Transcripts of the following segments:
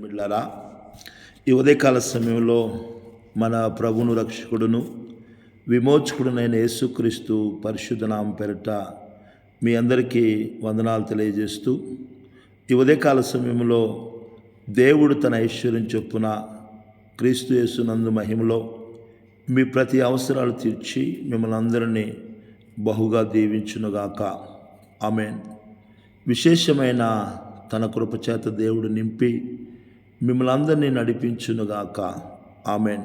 బిడ్డలారా, ఈ ఉదయకాల సమయంలో మన ప్రభును రక్షకుడును విమోచకుడునైన యేసుక్రీస్తు పరిశుద్ధ నామం పేరిట మీ అందరికీ వందనాలు తెలియజేస్తూ, ఈ ఉదయకాల సమయంలో దేవుడు తన ఐశ్వర్యం చొప్పున క్రీస్తు యేసునందు మహిమలో మీ ప్రతి అవసరాలు తీర్చి మిమ్మల్ని అందరినీ బహుగా దీవించునుగాక. ఆమేన్. విశేషమైన తన కృపచేత దేవుడు నింపి మిమ్మల్ని అందరినీ నడిపించునుగాక. ఆమేన్.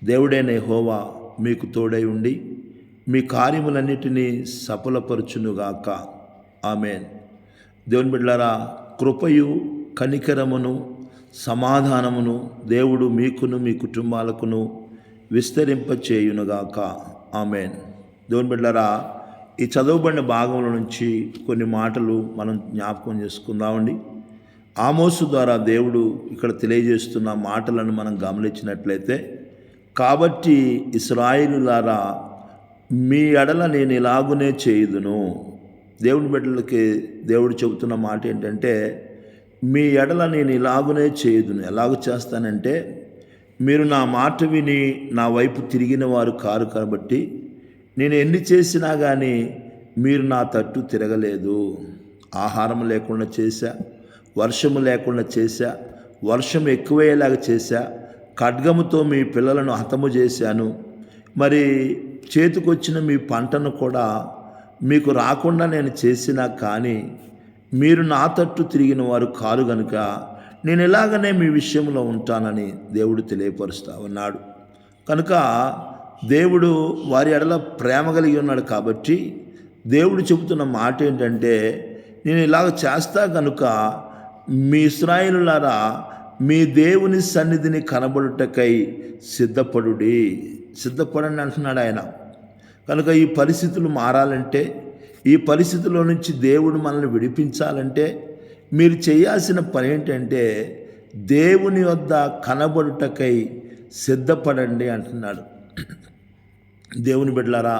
దేవుడైన యెహోవా మీకు తోడై ఉండి మీ కార్యములన్నిటినీ సఫలపరచునుగాక. ఆమేన్. దేవుని బిడ్డలారా, కృపయు కనికరమును సమాధానమును దేవుడు మీకును మీ కుటుంబాలకును విస్తరింపచేయునుగాక. ఆమేన్. దేవుని బిడ్డలారా, ఈ చదవబడిన భాగంలో నుంచి కొన్ని మాటలు మనం జ్ఞాపకం చేసుకుందామండి. ఆమోసు ద్వారా దేవుడు ఇక్కడ తెలియజేస్తున్న మాటలను మనం గమనించినట్లయితే, కాబట్టి ఇశ్రాయేలులారా, మీ ఎడల నేను ఇలాగునే చేయుదును. దేవుని బిడ్డలకి దేవుడు చెబుతున్న మాట ఏంటంటే, మీ ఎడల నేను ఇలాగునే చేయుదును. ఎలాగ చేస్తానంటే, మీరు నా మాట విని నా వైపు తిరిగిన వారు కారు కాబట్టి నేను ఎన్ని చేసినా కానీ మీరు నా తట్టు తిరగలేదు. ఆహారం లేకుండా చేశా, వర్షము లేకుండా చేశా, వర్షం ఎక్కువయ్యేలాగా చేశా, ఖడ్గముతో మీ పిల్లలను హతము చేశాను. మరి చేతికొచ్చిన మీ పంటను కూడా మీకు రాకుండా నేను చేసినా కానీ మీరు నా తట్టు తిరిగిన వారు కారు గనుక నేను ఇలాగనే మీ విషయంలో ఉంటానని దేవుడు తెలియపరుస్తా ఉన్నాడు. కనుక దేవుడు వారి ఎడల ప్రేమ కలిగి ఉన్నాడు కాబట్టి దేవుడు చెబుతున్న మాట ఏంటంటే, నేను ఇలాగ చేస్తా కనుక మీ ఇశ్రాయేలులారా, మీ దేవుని సన్నిధిని కనబడుటకై సిద్ధపడండి అంటున్నాడు ఆయన. కనుక ఈ పరిస్థితులు మారాలంటే, ఈ పరిస్థితుల్లో నుంచి దేవుడు మనల్ని విడిపించాలంటే మీరు చేయాల్సిన పని ఏంటంటే, దేవుని వద్ద కనబడుటకై సిద్ధపడండి అంటున్నాడు. దేవుని బిడ్డలారా,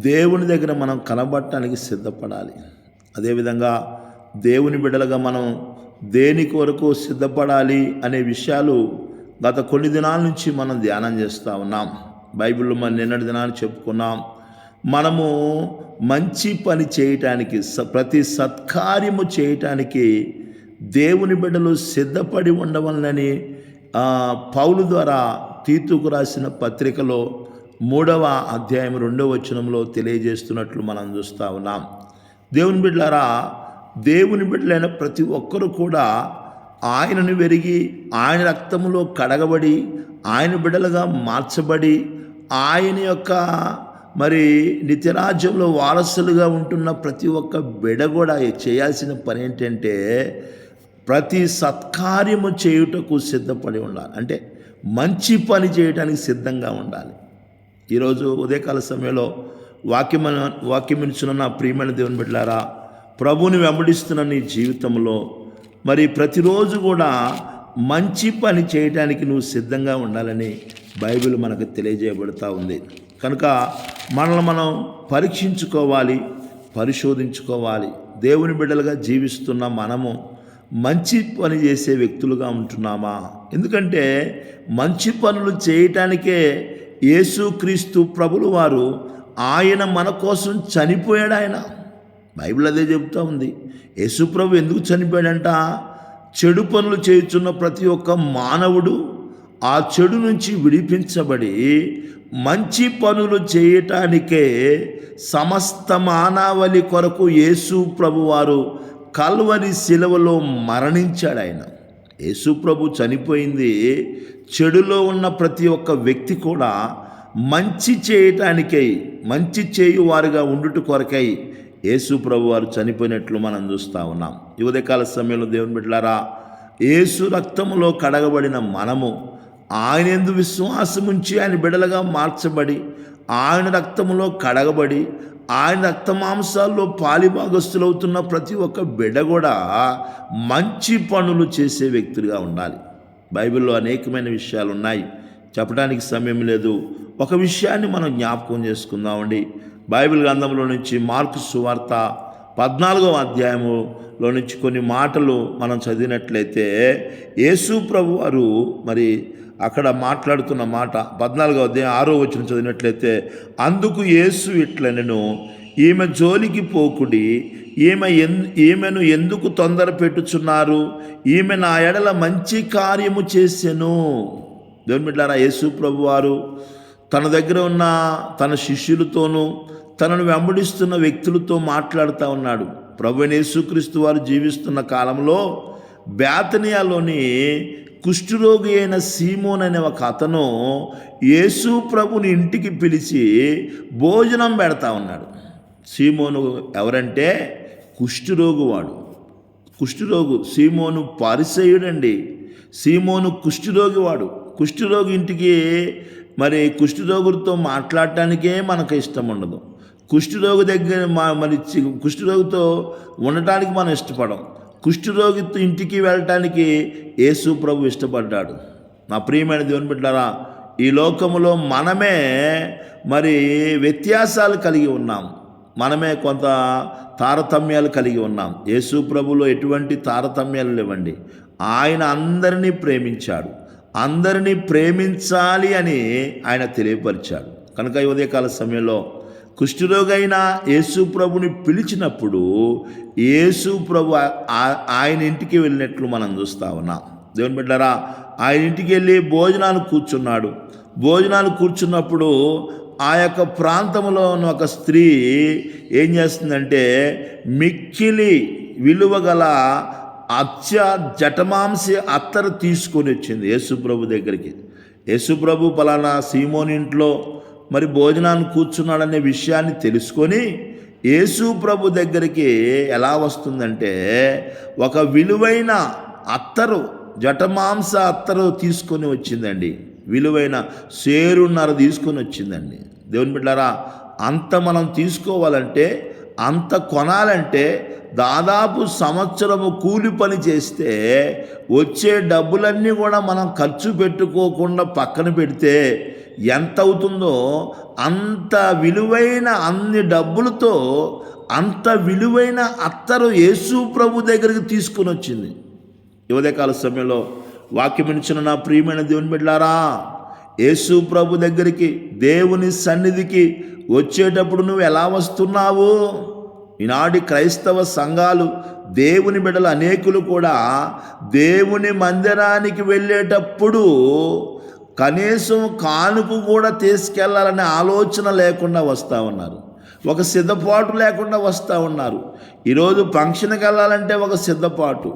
దేవుని దగ్గర మనం కనబడటానికి సిద్ధపడాలి. అదేవిధంగా దేవుని బిడ్డలుగా మనం దేని కొరకు సిద్ధపడాలి అనే విషయాలు గత కొన్ని దినాల నుంచి మనం ధ్యానం చేస్తూ ఉన్నాం. బైబిల్లో మనం నిన్నటి దినాన్ని చెప్పుకున్నాం. మనము మంచి పని చేయటానికి, ప్రతి సత్కార్యము చేయటానికి దేవుని బిడ్డలు సిద్ధపడి ఉండవలనని పౌలు ద్వారా తీతుకు రాసిన పత్రికలో 3వ అధ్యాయం 2వ వచనంలో తెలియజేస్తున్నట్లు మనం చూస్తూ ఉన్నాం. దేవుని బిడ్డలారా, దేవుని బిడ్డలైన ప్రతి ఒక్కరూ కూడా ఆయనను వెరిగి, ఆయన రక్తములో కడగబడి, ఆయన బిడ్డలుగా మార్చబడి, ఆయన యొక్క మరి నిత్యరాజ్యంలో వారసులుగా ఉంటున్న ప్రతి ఒక్క బిడ్డ కూడా చేయాల్సిన పని ఏంటంటే, ప్రతి సత్కార్యము చేయుటకు సిద్ధపడి ఉండాలి. అంటే మంచి పని చేయడానికి సిద్ధంగా ఉండాలి. ఈరోజు ఉదయకాల సమయంలో వాక్యమిచ్చిన నా ప్రియమైన దేవుని బిడ్డలారా, ప్రభువుని వెంబడిస్తున్న నీ జీవితంలో మరి ప్రతిరోజు కూడా మంచి పని చేయడానికి నువ్వు సిద్ధంగా ఉండాలని బైబిల్ మనకు తెలియజేయబడుతూ ఉంది. కనుక మనల్ని మనం పరీక్షించుకోవాలి, పరిశోధించుకోవాలి. దేవుని బిడ్డలుగా జీవిస్తున్న మనము మంచి పని చేసే వ్యక్తులుగా ఉంటున్నామా? ఎందుకంటే మంచి పనులు చేయటానికే యేసుక్రీస్తు ప్రభులు వారు ఆయన మన కోసం చనిపోయాడు. ఆయన బైబిల్ అదే చెబుతూ ఉంది. యేసు ప్రభు ఎందుకు చనిపోయాడంట? చెడు పనులు చేయుచున్న ప్రతి ఒక్క మానవుడు ఆ చెడు నుంచి విడిపించబడి మంచి పనులు చేయటానికే సమస్త మానవాళి కొరకు యేసు ప్రభు వారు కల్వరి శిలువలో మరణించాడు. ఆయన యేసు ప్రభు చనిపోయింది చెడులో ఉన్న ప్రతి ఒక్క వ్యక్తి కూడా మంచి చేయటానికై, మంచి చేయువారుగా ఉండుట కొరకై యేసు ప్రభు వారు చనిపోయినట్లు మనం చూస్తూ ఉన్నాం. ఈ ఉదయకాల సమయంలో దేవుని బిడ్డలారా, యేసు రక్తములో కడగబడిన మనము ఆయన యందు విశ్వాసముంచి ఆయన బిడ్డలుగా మార్చబడి, ఆయన రక్తములో కడగబడి, ఆయన రక్త మాంసాల్లో పాలిభాగస్తులవుతున్న ప్రతి ఒక్క బిడ్డ కూడా మంచి పనులు చేసే వ్యక్తులుగా ఉండాలి. బైబిల్లో అనేకమైన విషయాలు ఉన్నాయి, చెప్పడానికి సమయం లేదు. ఒక విషయాన్ని మనం జ్ఞాపకం చేసుకుందామండి. బైబిల్ గ్రంథంలో నుంచి మార్కు సువార్త 14వ అధ్యాయము నుంచి కొన్ని మాటలు మనం చదివినట్లయితే యేసు ప్రభు వారు మరి అక్కడ మాట్లాడుతున్న మాట 14వ అధ్యాయం 6వ వచనం చదివినట్లయితే, అందుకు యేసు ఇట్లనెను, ఈమె జోలికి పోకుడి, ఈమెను ఎందుకు తొందర పెట్టుచున్నారు, ఈమె నా ఎడల మంచి కార్యము చేసెను. దేవుని బిడ్డలారా, యేసు ప్రభు వారు తన దగ్గర ఉన్న తన శిష్యులతోనూ తనను వెంబడిస్తున్న వ్యక్తులతో మాట్లాడుతూ ఉన్నాడు. ప్రభువైన యేసుక్రీస్తు వారు జీవిస్తున్న కాలంలో బేతనియాలోని కుష్ఠరోగి అయిన సీమోన్ అనే ఒక అతను యేసు ప్రభుని ఇంటికి పిలిచి భోజనం పెడతా ఉన్నాడు. సీమోను ఎవరంటే కుష్ఠరోగివాడు. సీమోను పరిసయ్యుడండి. సీమోను కుష్ఠరోగివాడు. కుష్ఠరోగి ఇంటికి మరి కుష్ఠరోగులతో మాట్లాడటానికే మనకు ఇష్టం ఉండదు. కుష్ఠరోగి దగ్గర కుష్ఠరోగితో ఉండటానికి మనం ఇష్టపడం. కుష్ఠరోగితో ఇంటికి వెళ్ళటానికి యేసు ప్రభు ఇష్టపడ్డాడు. నా ప్రియమైన దేవుని బిడ్డలారా, ఈ లోకములో మనమే మరి వ్యత్యాసాలు కలిగి ఉన్నాం. మనమే కొంత తారతమ్యాలు కలిగి ఉన్నాం. యేసు ప్రభులో ఎటువంటి తారతమ్యాలు లేవండి. ఆయన అందరినీ ప్రేమించాడు. అందరినీ ప్రేమించాలి అని ఆయన తెలియపరిచాడు. కనుక ఈ ఉదయకాల సమయంలో కుష్ఠరోగైన యేసు ప్రభుని పిలిచినప్పుడు యేసు ప్రభు ఆయన ఇంటికి వెళ్ళినట్లు మనం చూస్తా ఉన్నాం. దేవుని బిడ్డలారా, ఆయన ఇంటికి వెళ్ళి భోజనాలు కూర్చున్నప్పుడు ఆ యొక్క ప్రాంతంలో ఉన్న ఒక స్త్రీ ఏం చేస్తుందంటే మిక్కిలి విలువ గల జటమాంసి అత్తరు తీసుకొని వచ్చింది యేసు ప్రభు దగ్గరికి. యేసు ప్రభు పలానా సీమోని ఇంట్లో మరి భోజనాన్ని కూర్చున్నాడనే విషయాన్ని తెలుసుకొని యేసు ప్రభు దగ్గరికి ఎలా వస్తుందంటే ఒక విలువైన అత్తరు, జటమాంస అత్తరు తీసుకొని వచ్చిందండి. విలువైన సేరున్నర తీసుకొని వచ్చిందండి. దేవుని బిడ్డలారా, అంత మనం తీసుకోవాలంటే, అంత కొనాలంటే దాదాపు సంవత్సరము కూలి పని చేస్తే వచ్చే డబ్బులన్నీ కూడా మనం ఖర్చు పెట్టుకోకుండా పక్కన పెడితే ఎంత అవుతుందో అంత విలువైన అన్ని డబ్బులతో అంత విలువైన అత్తరు యేసు ప్రభు దగ్గరికి తీసుకుని వచ్చింది. ఉదయకాల సమయంలో వాక్యమిచ్చిన నా ప్రియమైన దేవుని బిడ్డలారా, యేసు ప్రభు దగ్గరికి, దేవుని సన్నిధికి వచ్చేటప్పుడు నువ్వు ఎలా వస్తున్నావు? ఈనాటి క్రైస్తవ సంఘాలు, దేవుని బిడ్డలు అనేకులు కూడా దేవుని మందిరానికి వెళ్ళేటప్పుడు కనీసం కానుక కూడా తీసుకెళ్లాలనే ఆలోచన లేకుండా వస్తూ ఉన్నారు. ఒక సిద్ధపాటు లేకుండా వస్తూ ఉన్నారు. ఈరోజు ఫంక్షన్కి వెళ్ళాలంటే ఒక సిద్ధపాటు,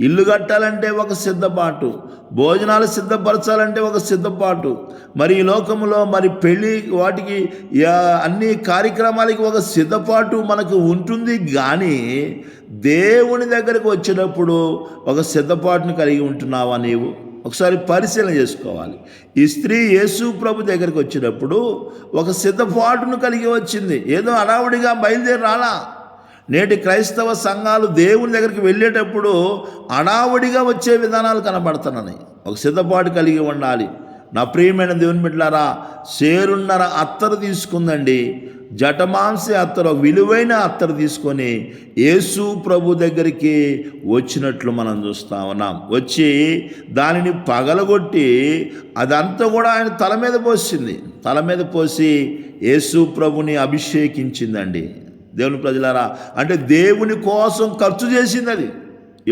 ఇల్లు కట్టాలంటే ఒక సిద్ధపాటు, భోజనాలు సిద్ధపరచాలంటే ఒక సిద్ధపాటు, మరి ఈ లోకంలో మరి పెళ్ళి వాటికి అన్ని కార్యక్రమాలకి ఒక సిద్ధపాటు మనకు ఉంటుంది. కానీ దేవుని దగ్గరకు వచ్చేటప్పుడు ఒక సిద్ధపాటును కలిగి ఉంటున్నావా నీవు? ఒకసారి పరిశీలన చేసుకోవాలి. ఈ స్త్రీ యేసు ప్రభు దగ్గరికి వచ్చినప్పుడు ఒక సిద్ధపాటును కలిగి వచ్చింది. ఏదో హడావుడిగా బయలుదేరి రాలా. నేటి క్రైస్తవ సంఘాలు దేవుని దగ్గరికి వెళ్ళేటప్పుడు హడావుడిగా వచ్చే విధానాలు కనబడుతున్నాయి. ఒక సిద్ధపాటు కలిగి ఉండాలి. నా ప్రియమైన దేవుని బిడ్డలారా, సేరున్నర అత్తరు తీసుకుందండి. జటమాంసి అత్తరు, విలువైన అత్తరు తీసుకొని యేసు ప్రభు దగ్గరికి వచ్చినట్లు మనం చూస్తూ ఉన్నాం. వచ్చి దానిని పగలగొట్టి అదంతా కూడా ఆయన తల మీద పోసింది. తల మీద పోసి యేసు ప్రభుని అభిషేకించిందండి. దేవుని ప్రజలారా, అంటే దేవుని కోసం ఖర్చు చేసింది అది.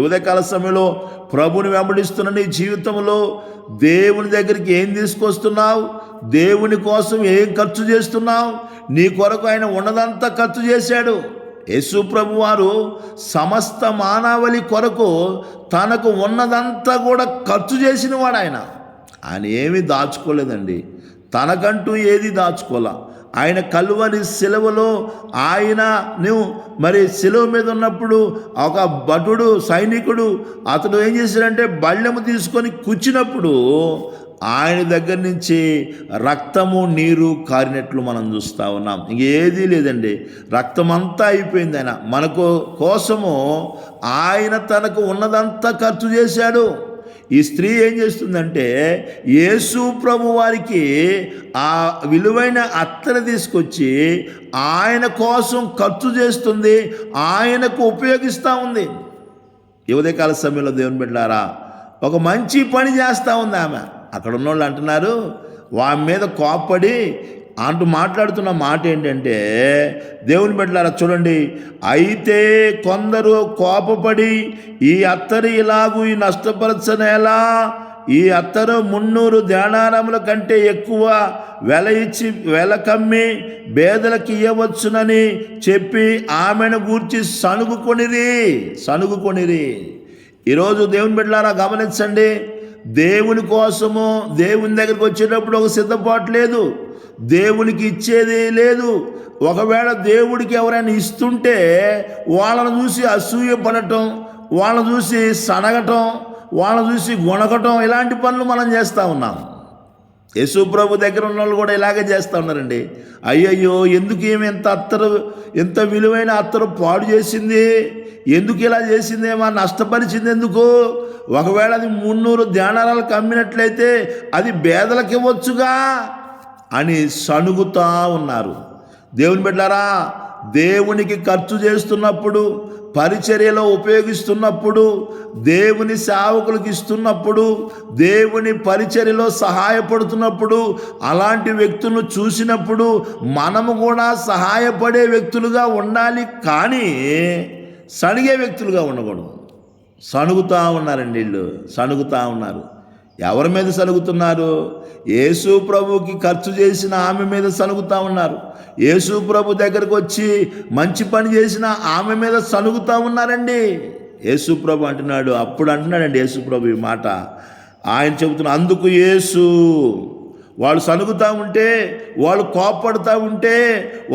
ఉదయకాల సమయంలో ప్రభుని వెంబడిస్తున్న నీ జీవితంలో దేవుని దగ్గరికి ఏం తీసుకొస్తున్నావు? దేవుని కోసం ఏం ఖర్చు చేస్తున్నావు? నీ కొరకు ఆయన ఉన్నదంతా ఖర్చు చేశాడు. యేసు ప్రభు వారు సమస్త మానవాళి కొరకు తనకు ఉన్నదంతా కూడా ఖర్చు చేసిన వాడు. ఆయన ఏమీ దాచుకోలేదండి. తనకంటూ ఏది దాచుకోలే. ఆయన కల్వరి సిలువలో నువ్వు మరి సిలువ మీద ఉన్నప్పుడు ఒక భటుడు సైనికుడు అతడు ఏం చేశాడంటే బళ్ళెము తీసుకొని కూర్చున్నప్పుడు ఆయన దగ్గర నుంచి రక్తము నీరు కారినట్లు మనం చూస్తూ ఉన్నాం. ఇంకేదీ లేదండి, రక్తం అంతా అయిపోయింది. ఆయన మనకు కోసము ఆయన తనకు ఉన్నదంతా ఖర్చు చేశాడు. ఈ స్త్రీ ఏం చేస్తుందంటే యేసు ప్రభు వారికి ఆ విలువైన అత్తరు తీసుకొచ్చి ఆయన కోసం ఖర్చు చేస్తుంది, ఆయనకు ఉపయోగిస్తూ ఉంది. ఈ ఉదయకాల సమయంలో దేవుని బిడ్డలారా, ఒక మంచి పని చేస్తూ ఉంది ఆమె. అక్కడ ఉన్నోళ్ళు అంటున్నారు, ఆమె మీద కోప్పడి మాట్లాడుతున్న మాట ఏంటంటే, దేవుని బిడ్డలారా చూడండి, అయితే కొందరు కోపపడి ఈ అత్తరు ఇలాగూ ఈ నష్టపరచనేలా, ఈ అత్తరు 300 దేనారముల కంటే ఎక్కువ వెల కమ్మి బేదలకు ఇవ్వవచ్చునని చెప్పి ఆమెను గూర్చి సణుగుకొనిరి. ఈరోజు దేవుని బిడ్డలారా గమనించండి, దేవుని కోసము దేవుని దగ్గరికి వచ్చేటప్పుడు ఒక సిద్ధపాటు లేదు, దేవునికి ఇచ్చేది లేదు. ఒకవేళ దేవుడికి ఎవరైనా ఇస్తుంటే వాళ్ళని చూసి అసూయపడటం, వాళ్ళని చూసి సనగటం, వాళ్ళని చూసి గొణగటం, ఇలాంటి పనులు మనం చేస్తూ ఉన్నాం. యేసు ప్రభు దగ్గర ఉన్న వాళ్ళు కూడా ఇలాగే చేస్తూ ఉన్నారండి. అయ్యయ్యో, ఎందుకు ఏమి ఎంత విలువైన అత్తరు పాడు చేసింది, ఎందుకు ఇలా చేసింది, ఏమో నష్టపరిచింది ఎందుకు? ఒకవేళ అది 300 దేనారాలకు అమ్మినట్లయితే అది బేదలకు ఇవ్వచ్చుగా అని సణుగుతా ఉన్నారు. దేవుని బిడ్డలారా, దేవునికి ఖర్చు చేస్తున్నప్పుడు, పరిచర్యలో ఉపయోగిస్తున్నప్పుడు, దేవుని సేవకులకు ఇస్తున్నప్పుడు, దేవుని పరిచర్యలో సహాయపడుతున్నప్పుడు, అలాంటి వ్యక్తులను చూసినప్పుడు మనము కూడా సహాయపడే వ్యక్తులుగా ఉండాలి, కానీ సణిగే వ్యక్తులుగా ఉండకూడదు. సణుగుతూ ఉన్నారండి వీళ్ళు, సణుగుతూ ఉన్నారు. ఎవరి మీద సణుగుతున్నారు? యేసు ప్రభుకి ఖర్చు చేసిన ఆమె మీద సణుగుతూ ఉన్నారు. యేసు ప్రభు దగ్గరకు వచ్చి మంచి పని చేసిన ఆమె మీద సణుగుతూ ఉన్నారండి. యేసు ప్రభు అంటున్నాడండి యేసు ప్రభు ఈ మాట. ఆయన చెబుతున్న అందుకు యేసు, వాళ్ళు సణుగుతూ ఉంటే, వాళ్ళు కోప్పడుతూ ఉంటే,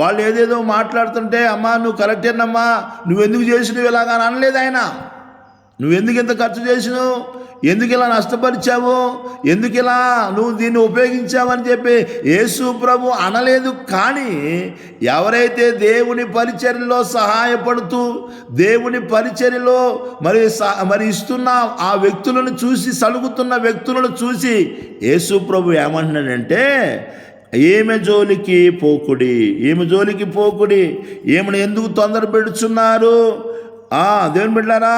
వాళ్ళు ఏదేదో మాట్లాడుతుంటే, అమ్మా నువ్వు కరెక్టేనమ్మా, నువ్వెందుకు చేసినవి ఇలాగా అనలేదు ఆయన. నువ్వెందుకు ఇంత ఖర్చు చేసినావు, ఎందుకు ఇలా నష్టపరిచావు, ఎందుకు ఇలా నువ్వు దీన్ని ఉపయోగించావని చెప్పి యేసు ప్రభు అనలేదు. కానీ ఎవరైతే దేవుని పరిచర్యలో సహాయపడుతూ దేవుని పరిచర్యలో మరి ఇస్తున్న ఆ వ్యక్తులను చూసి, సలుగుతున్న వ్యక్తులను చూసి యేసు ప్రభు ఏమంటున్నాడంటే, ఈమె జోలికి పోకుడి, ఈమెను ఎందుకు తొందర పెడుచున్నారు? దేవుని బిడ్డలారా,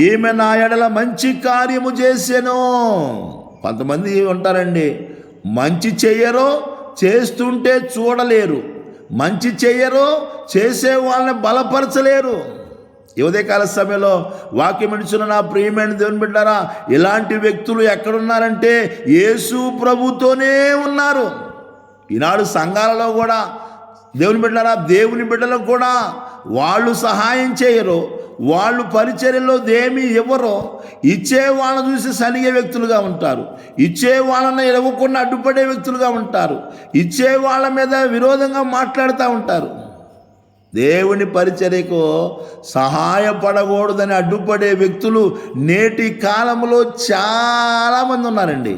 ఈమె నా ఎడల మంచి కార్యము చేసెను. కొంతమంది ఉంటారండి, మంచి చెయ్యరు, చేస్తుంటే చూడలేరు, మంచి చెయ్యరు, చేసే వాళ్ళని బలపరచలేరు. ఈ ఉదయకాల సమయంలో వాక్యం వింటున్న నా ప్రియమైన దేవుని బిడ్డలారా, ఇలాంటి వ్యక్తులు ఎక్కడున్నారంటే యేసు ప్రభుతోనే ఉన్నారు. ఈనాడు సంఘాలలో కూడా దేవుని బిడ్డలారా, దేవుని బిడ్డలకు కూడా వాళ్ళు సహాయం చేయరు, వాళ్ళు పరిచర్యలో ఏమీ ఇవ్వరు, ఇచ్చే వాళ్ళని చూసి సనిగే వ్యక్తులుగా ఉంటారు, ఇచ్చే వాళ్ళని ఇవ్వకుండా అడ్డుపడే వ్యక్తులుగా ఉంటారు, ఇచ్చే వాళ్ళ మీద విరోధంగా మాట్లాడుతూ ఉంటారు. దేవుని పరిచర్యకు సహాయపడకూడదని అడ్డుపడే వ్యక్తులు నేటి కాలంలో చాలామంది ఉన్నారండి.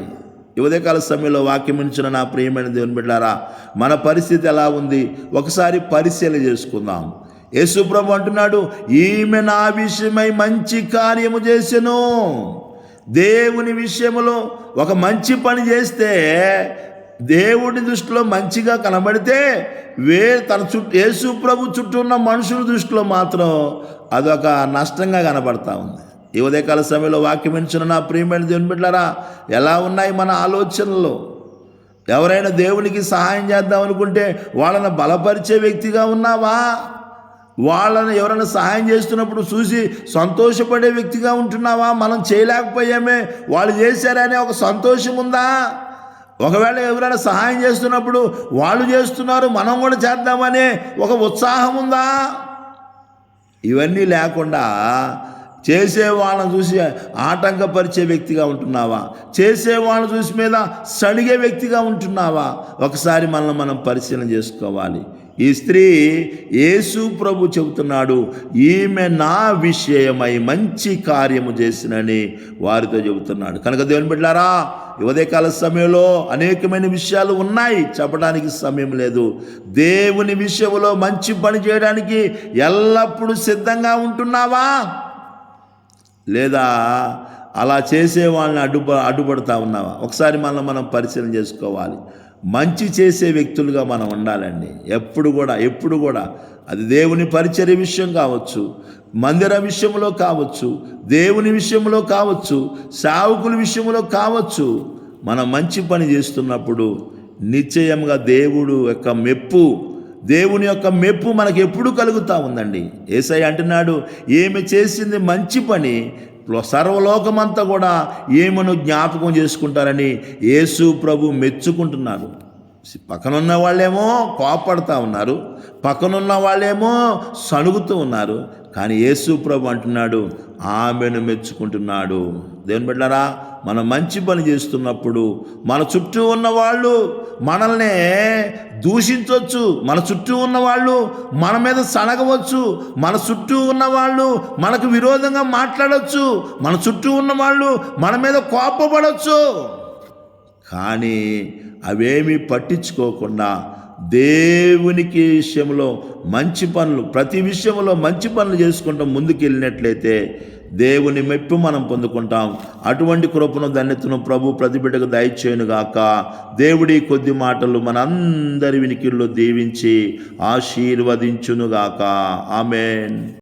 ఉదయకాల సమయంలో వాక్యం వింటున్న నా ప్రియమైన దేవుని బిడ్డలారా, మన పరిస్థితి ఎలా ఉంది ఒకసారి పరిశీలన చేసుకుందాం. యేసు ప్రభు అంటున్నాడు, ఈమె నా విషయమై మంచి కార్యము చేసెను. దేవుని విషయంలో ఒక మంచి పని చేస్తే, దేవుడి దృష్టిలో మంచిగా కనబడితే, యేసు ప్రభు చుట్టూ ఉన్న మనుషుల దృష్టిలో మాత్రం అదొక నష్టంగా కనబడతా ఉంది. ఈ ఉదయకాల సమయంలో వాక్యం వింటున్న నా ప్రియమైన దేవుని బిడ్డలారా, ఎలా ఉన్నాయి మన ఆలోచనలు? ఎవరైనా దేవునికి సహాయం చేద్దాం అనుకుంటే వాళ్ళని బలపరిచే వ్యక్తిగా ఉన్నావా? వాళ్ళని ఎవరైనా సహాయం చేస్తున్నప్పుడు చూసి సంతోషపడే వ్యక్తిగా ఉంటున్నావా? మనం చేయలేకపోయామే, వాళ్ళు చేశారనే ఒక సంతోషం ఉందా? ఒకవేళ ఎవరైనా సహాయం చేస్తున్నప్పుడు వాళ్ళు చేస్తున్నారు, మనం కూడా చేద్దామనే ఒక ఉత్సాహం ఉందా? ఇవన్నీ లేకుండా చేసే వాళ్ళని చూసి ఆటంకపరిచే వ్యక్తిగా ఉంటున్నావా? చేసే వాళ్ళని చూసి మీద సణిగే వ్యక్తిగా ఉంటున్నావా? ఒకసారి మనల్ని మనం పరిశీలన చేసుకోవాలి. ఈ స్త్రీ యేసు ప్రభు చెబుతున్నాడు, ఈమె నా విషయమై మంచి కార్యము చేసినని వారితో చెబుతున్నాడు. కనుక దేవుని బిడ్డలారా, ఉదయకాల సమయంలో అనేకమైన విషయాలు ఉన్నాయి, చెప్పడానికి సమయం లేదు. దేవుని విషయంలో మంచి పని చేయడానికి ఎల్లప్పుడూ సిద్ధంగా ఉంటున్నావా? లేదా అలా చేసే వాళ్ళని అడ్డుపడుతూ ఉన్నావా? ఒకసారి మనం పరిశీలన చేసుకోవాలి. మంచి చేసే వ్యక్తులుగా మనం ఉండాలండి. ఎప్పుడు కూడా అది దేవుని పరిచర్య విషయం కావచ్చు, మందిర విషయంలో కావచ్చు, దేవుని విషయంలో కావచ్చు, సేవకుల విషయంలో కావచ్చు, మనం మంచి పని చేస్తున్నప్పుడు నిశ్చయంగా దేవుని యొక్క మెప్పు మనకు ఎప్పుడు కలుగుతూ ఉందండి. యేసయ్య అంటున్నాడు, ఏమి చేసింది మంచి పని సర్వలోకమంతా కూడా ఏమను జ్ఞాపకం చేసుకుంటారని యేసు ప్రభు మెచ్చుకుంటున్నారు. పక్కనున్న వాళ్ళేమో కోపడుతూ ఉన్నారు, పక్కనున్న వాళ్ళేమో సణుగుతూ ఉన్నారు. కానీ యేసు ప్రభు అంటున్నాడు, ఆమెను మెచ్చుకుంటున్నాడు. దేవుని బిడ్డలారా, మనం మంచి పని చేస్తున్నప్పుడు మన చుట్టూ ఉన్న వాళ్ళు మనల్ని దూషించవచ్చు, మన చుట్టూ ఉన్న వాళ్ళు మన మీద సనగవచ్చు, మన చుట్టూ ఉన్న వాళ్ళు మనకు విరోధంగా మాట్లాడవచ్చు, మన చుట్టూ ఉన్న వాళ్ళు మన మీద కోపపడవచ్చు. కానీ అవేమీ పట్టించుకోకుండా దేవునికి విషయంలో మంచి పనులు, ప్రతి విషయంలో మంచి పనులు చేసుకుంటాం ముందుకు వెళ్ళినట్లయితే దేవుని మెప్పు మనం పొందుకుంటాం. అటువంటి కృపను ధన్యతను ప్రభు ప్రతి బిడ్డకు దయచేయునుగాక. దేవుడి కొద్ది మాటలు మనందరి వినికిల్లో దీవించి ఆశీర్వదించునుగాక. ఆమేన్.